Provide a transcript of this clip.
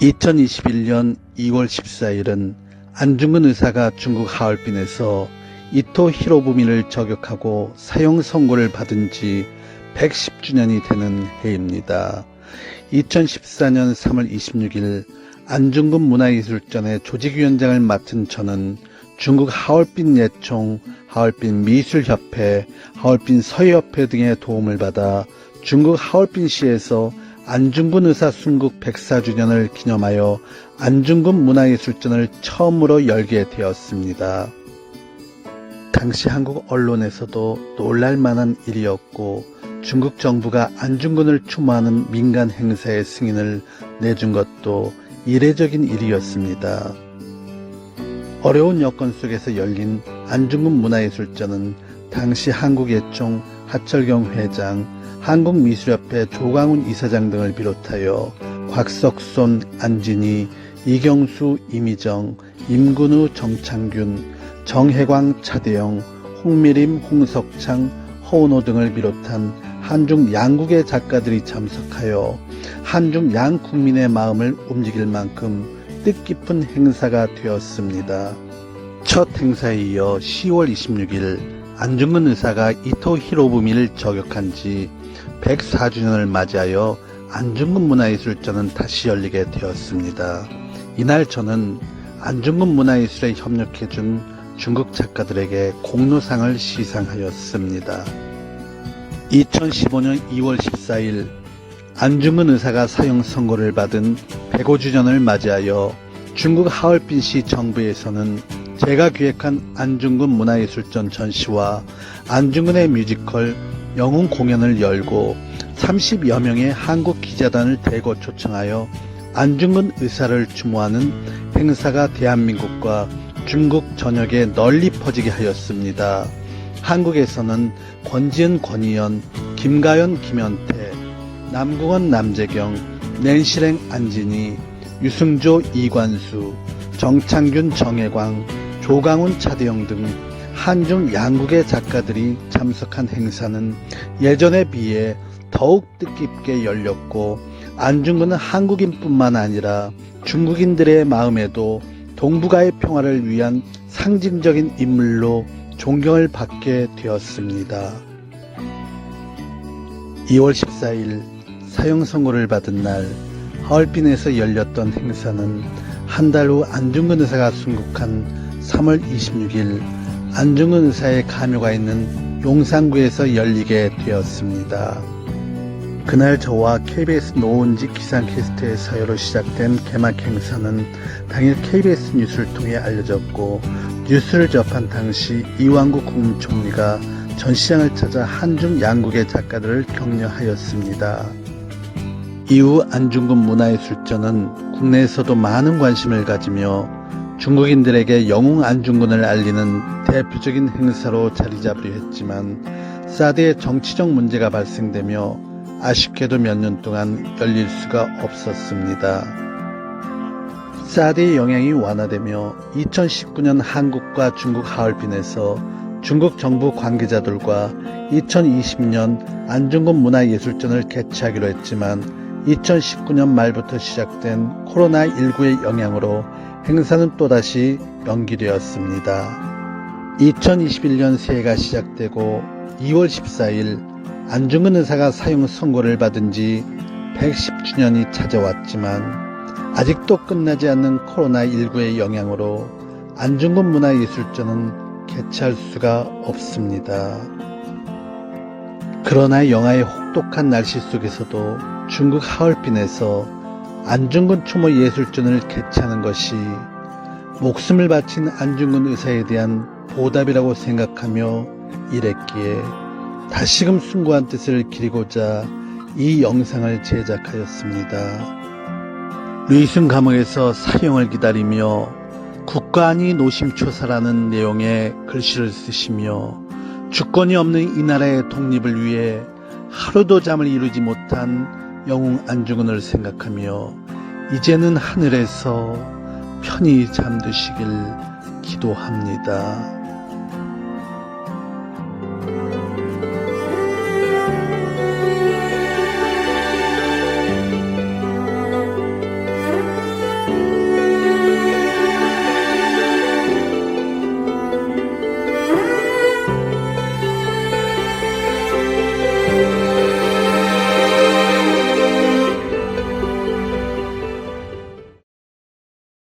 2021년 2월 14일은 안중근 의사가 중국 하얼빈에서 이토 히로부미를 저격하고 사형 선고를 받은 지 110주년이 되는 해입니다. 2014년 3월 26일 안중근 문화예술전의 조직위원장을 맡은 저는 중국 하얼빈 예총, 하얼빈 미술협회, 하얼빈 서예협회 등의 도움을 받아 중국 하얼빈시에서 안중근 의사 순국 104주년을 기념하여 안중근 문화예술전을 처음으로 열게 되었습니다. 당시 한국 언론에서도 놀랄만한 일이었고 중국 정부가 안중근을 추모하는 민간 행사의 승인을 내준 것도 이례적인 일이었습니다. 어려운 여건 속에서 열린 안중근 문화예술전은 당시 한국예총 하철경 회장, 한국미술협회 조광훈 이사장 등을 비롯하여 곽석손, 안진희, 이경수, 이미정, 임근우, 정창균, 정혜광, 차대영, 홍미림, 홍석창, 허은호 등을 비롯한 한중 양국의 작가들이 참석하여 한중 양 국민의 마음을 움직일 만큼 뜻깊은 행사가 되었습니다. 첫 행사에 이어 10월 26일 안중근 의사가 이토 히로부미를 저격한 지 104주년을 맞이하여 안중근 문화예술전은 다시 열리게 되었습니다. 이날 저는 안중근 문화예술에 협력해준 중국 작가들에게 공로상을 시상하였습니다. 2015년 2월 14일 안중근 의사가 사형 선고를 받은 105주년을 맞이하여 중국 하얼빈시 정부에서는 제가 기획한 안중근 문화예술전 전시와 안중근의 뮤지컬 영웅 공연을 열고 30여 명의 한국 기자단을 대거 초청하여 안중근 의사를 추모하는 행사가 대한민국과 중국 전역에 널리 퍼지게 하였습니다. 한국에서는 권지은, 권희연, 김가연, 김현태, 남궁원, 남재경, 낸실행, 안진희, 유승조, 이관수, 정창균, 정혜광, 조광훈, 차대영 등 한중 양국의 작가들이 참석한 행사는 예전에 비해 더욱 뜻깊게 열렸고 안중근은 한국인뿐만 아니라 중국인들의 마음에도 동북아의 평화를 위한 상징적인 인물로 존경을 받게 되었습니다. 2월 14일 사형 선고를 받은 날 하얼빈에서 열렸던 행사는 한 달 후 안중근 의사가 순국한 3월 26일 안중근 의사의 가묘가 있는 용산구에서 열리게 되었습니다. 그날 저와 KBS 노은지 기상캐스트의 사유로 시작된 개막 행사는 당일 KBS 뉴스를 통해 알려졌고 뉴스를 접한 당시 이완구 국무총리가 전시장을 찾아 한중 양국의 작가들을 격려하였습니다. 이후 안중근 문화예술전은 국내에서도 많은 관심을 가지며 중국인들에게 영웅 안중근을 알리는 대표적인 행사로 자리잡으려 했지만 사드의 정치적 문제가 발생되며 아쉽게도 몇 년 동안 열릴 수가 없었습니다. 사드의 영향이 완화되며 2019년 한국과 중국 하얼빈에서 중국 정부 관계자들과 2020년 안중근 문화예술전을 개최하기로 했지만 2019년 말부터 시작된 코로나19의 영향으로 행사는 또다시 연기되었습니다. 2021년 새해가 시작되고 2월 14일 안중근 의사가 사형 선고를 받은 지 110주년이 찾아왔지만 아직도 끝나지 않는 코로나19의 영향으로 안중근 문화예술전은 개최할 수가 없습니다. 그러나 영하의 혹독한 날씨 속에서도 중국 하얼빈에서 안중근 추모 예술전을 개최하는 것이 목숨을 바친 안중근 의사에 대한 보답이라고 생각하며 일했기에 다시금 숭고한 뜻을 기리고자 이 영상을 제작하였습니다. 류이순 감옥에서 사형을 기다리며 국가안위 노심초사라는 내용의 글씨를 쓰시며 주권이 없는 이 나라의 독립을 위해 하루도 잠을 이루지 못한 영웅 안중근을 생각하며 이제는 하늘에서 편히 잠드시길 기도합니다.